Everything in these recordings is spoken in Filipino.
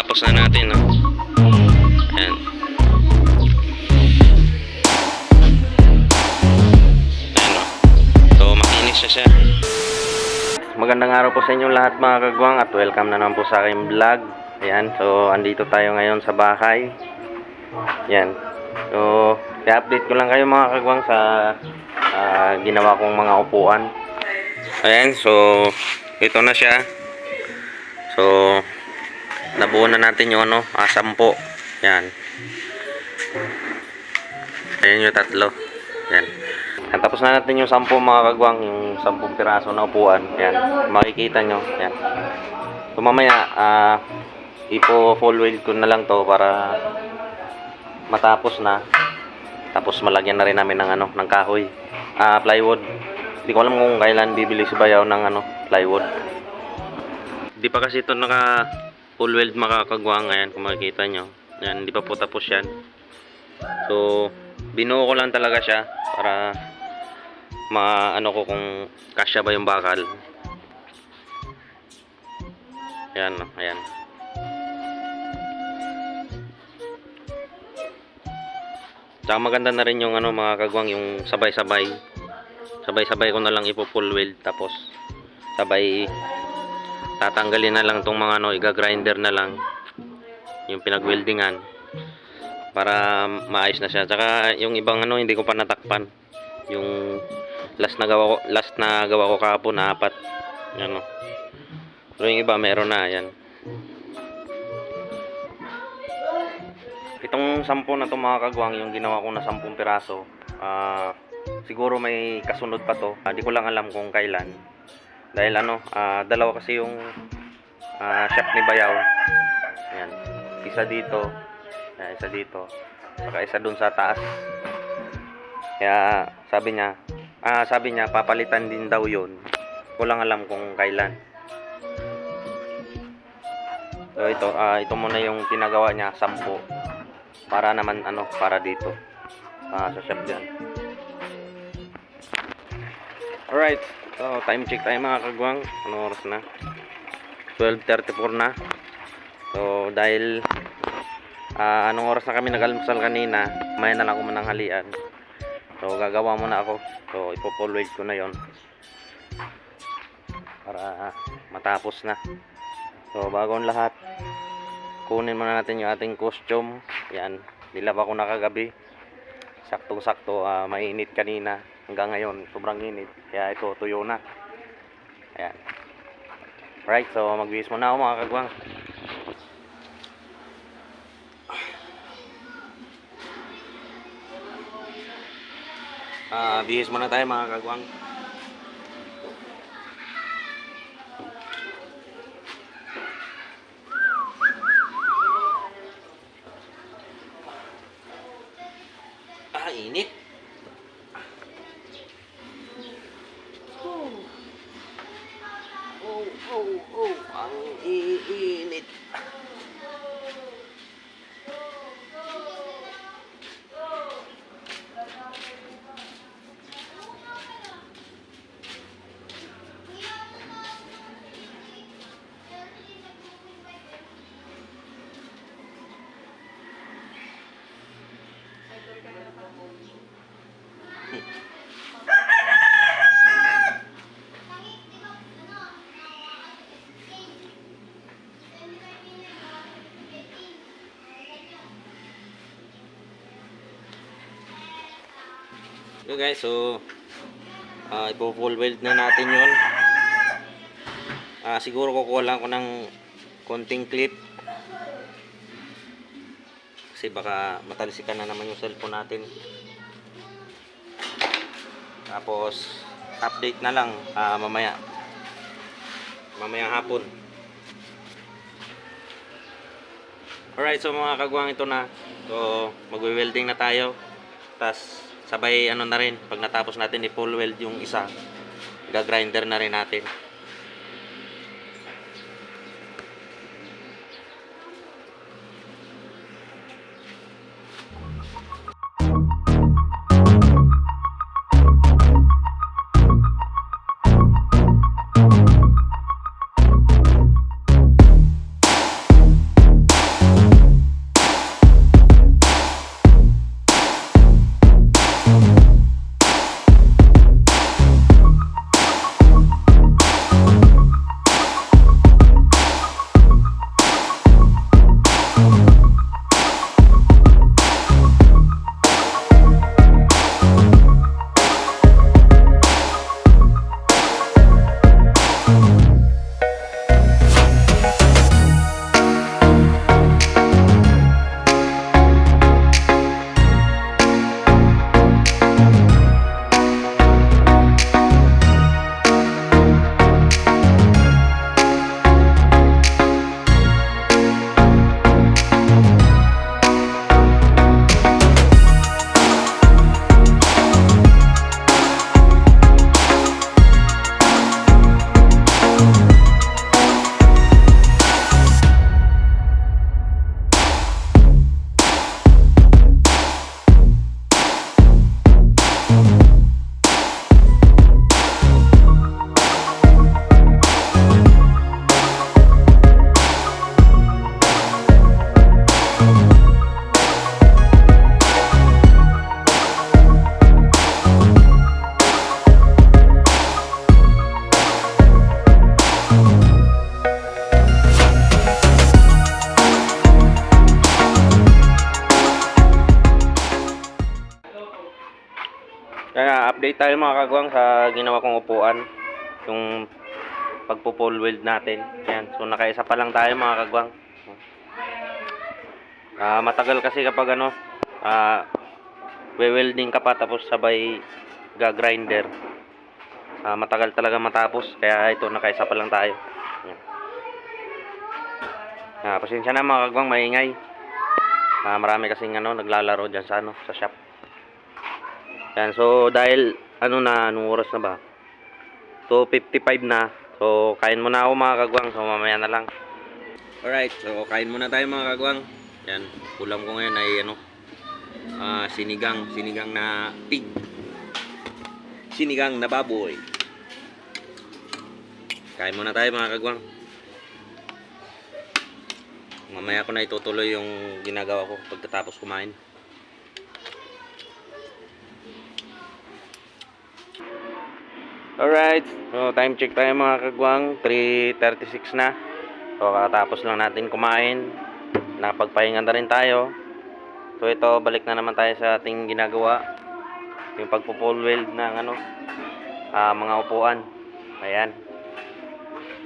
Tapos na natin, no? Ayan. Ayan, no? So, makinis na siya. Magandang araw po sa inyo lahat mga kagwang at welcome na naman po sa aking vlog. Ayan, so andito tayo ngayon sa bahay. Ayan. So, i-update ko lang kayo mga kagwang sa ginawa kong mga upuan. Ayan, so ito na siya. So, nabuo na natin yung 10. Yan. Ayan yung 3. Yan. At tapos na natin yung 10 mga kagwang, yung 10 piraso na upuan. Yan. Makikita nyo. Yan. So, mamaya, ipo-full wheel ko na lang to para matapos na. Tapos malagyan na rin namin ng ng kahoy. Plywood. Hindi ko alam kung kailan bibili si Bayaw ng plywood. Di pa kasi ito naka full weld makakagwang. Ayan kung makikita nyo. Yan, hindi pa po tapos yan. So, binuo ko lang talaga siya para maano ko kung kasya ba yung bakal. Ayan, ayan. Tsaka maganda na rin yung mga kagwang, yung sabay-sabay ko na lang ipo-full weld, tapos sabay tatanggalin na lang tong mga iga-grinder na lang yung pinag-weldingan para maayos na siya. Tsaka yung ibang hindi ko pa natakpan. Yung last na gawa ko kahapon na 4. Yan, pero yung iba meron na. Yan. Itong 10 na to mga kagwang, yung ginawa ko na 10 piraso. Siguro may kasunod pa to. Di ko lang alam kung kailan. Dahil dalawa kasi yung shop ni Bayaw. Ayan. Isa dito. Ayan, isa dito. Saka isa dun sa taas. Kaya sabi niya papalitan din daw yun. Ko lang alam kung kailan. So ito muna yung pinagawa niya, 10. Para naman para dito. Sa shop diyan. Alright. So, time check tayo mga kagwang. Anong oras na? 12:34 na. So, dahil anong oras na kami nag-almusal kanina, may na lang ako mananghalian. So, gagawa muna ako. So, ipo-full weld ko na yon para matapos na. So, bago ang lahat, kunin muna natin yung ating costume. Yan, nilaba ko na kagabi. Saktong-sakto, mainit kanina. Hanggang ngayon, sobrang init. Kaya ito, tuyo na. Ayan. Alright, so magbihis muna ako mga kagwang. Bihis muna tayo mga kagwang. Init. Ang iinit. So guys, so ipo-full weld na natin yun. Siguro kukuha lang ko ng konting clip kasi baka matalsikan na naman yung cellphone natin. Tapos update na lang mamayang hapon. Alright, so mga kagwang, ito na. So magwe-welding na tayo. Tas sabay na rin, pag natapos natin i-full weld yung isa, i-grinder na rin natin. update tayo mga kagwang sa ginawa kong upuan. Yung pagpo-pole weld natin. Yan. So nakaisa pa lang tayo mga kagwang. Matagal kasi kapag we-welding ka pa tapos sabay ga-grinder. Matagal talaga matapos. Kaya ito, nakaisa pa lang tayo. Yan. Pasensya na mga kagwang, maingay. Marami kasing naglalaro dyan sa shop. Yan, so dahil anong oras na ba? So 55 na. So kain muna ako mga kagwang. So mamaya na lang. Alright, so kain muna tayo mga kagwang. Yan, ulam ko ngayon ay sinigang na pig. Sinigang na baboy. Kain muna tayo mga kagwang. Mamaya ko na itutuloy yung ginagawa ko pagkatapos kumain. Alright, so time check tayo mga kagwang. 3:36 na. So kakatapos lang natin kumain. Napagpahinga na rin tayo. So ito, balik na naman tayo sa ating ginagawa. Yung pagpo-pole weld ng mga upuan. Ayan.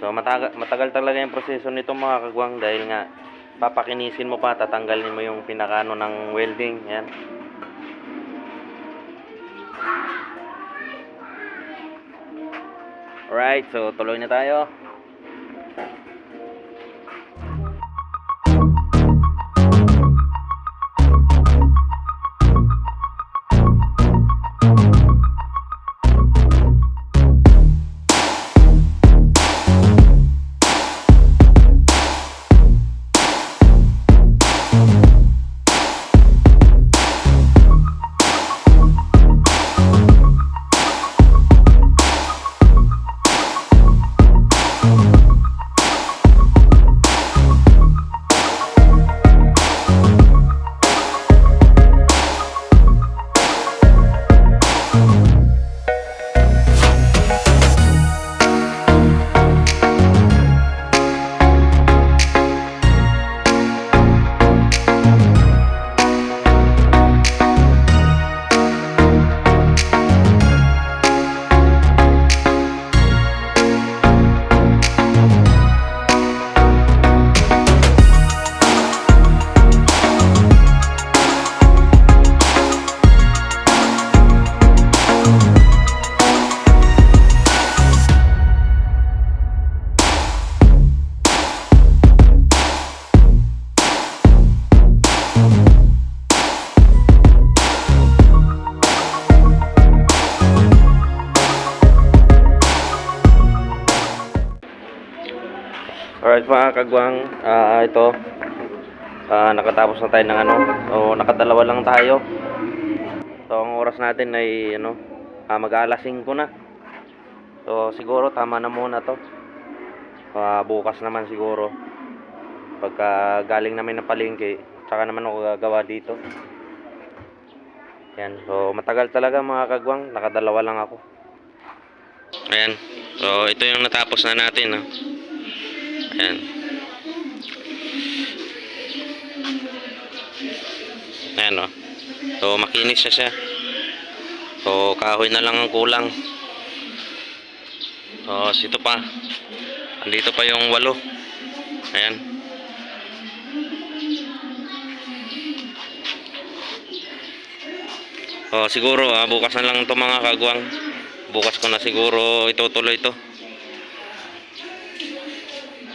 So matagal talaga yung proseso nito mga kagwang dahil nga papakinisin mo pa, tatanggalin mo yung pinakano ng welding. Yan. Alright, so tuloy na tayo. Alright mga kagwang, ito nakatapos na tayo ng so nakadalawa lang tayo. So ang oras natin ay mag-alas 5 na. So siguro tama na muna to. Bukas naman siguro pagka galing namin ng palengke, tsaka naman ako gagawa dito. Yan, so matagal talaga mga kagwang, nakadalawa lang ako. Ayan, so ito yung natapos na natin. Ayan. Ayan so makinis siya. So kahoy na lang ang kulang. So ito pa. Andito pa yung 8. Ayan. So siguro bukas na lang ito mga kagwang. Bukas ko na siguro itutuloy ito.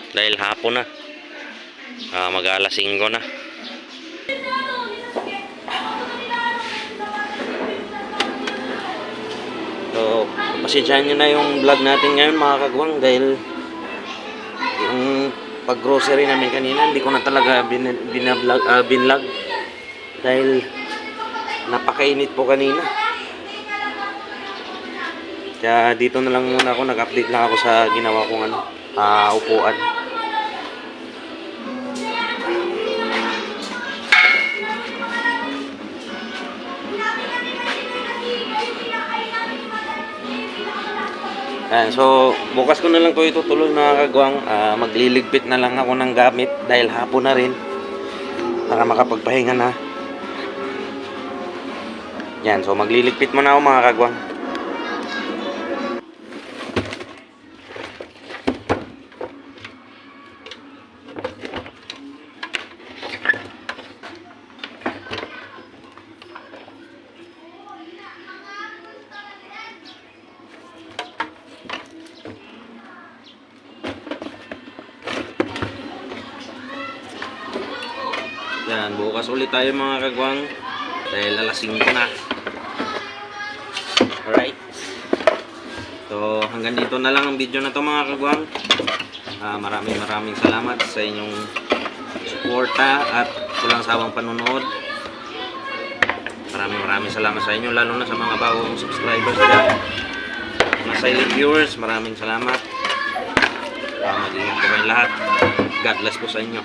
Dahil hapon na. Mag-alas 5 na. So, pasensyahan nyo na yung vlog natin ngayon mga kagwang dahil yung pag-grocery namin kanina hindi ko na talaga binlog dahil napakainit po kanina. Kaya dito na lang muna ako, nag-update lang ako sa ginawa kong upuan. Ayan, so bukas ko na lang ito itutuloy mga kagwang. Magliligpit na lang ako ng gamit dahil hapon na rin para makapagpahinga na. Yan, so magliligpit muna ako mga kagwang. Yan, bukas ulit tayo mga kagwang. Dahil alas 5 na. Alright. So, hanggang dito na lang ang video na to mga kagwang. Maraming salamat sa inyong suporta at walang sawang panonood. Maraming salamat sa inyo, lalo na sa mga bagong subscribers dyan. Mga silent viewers, maraming salamat. Mag-ingat po kayong lahat. God bless po sa inyo.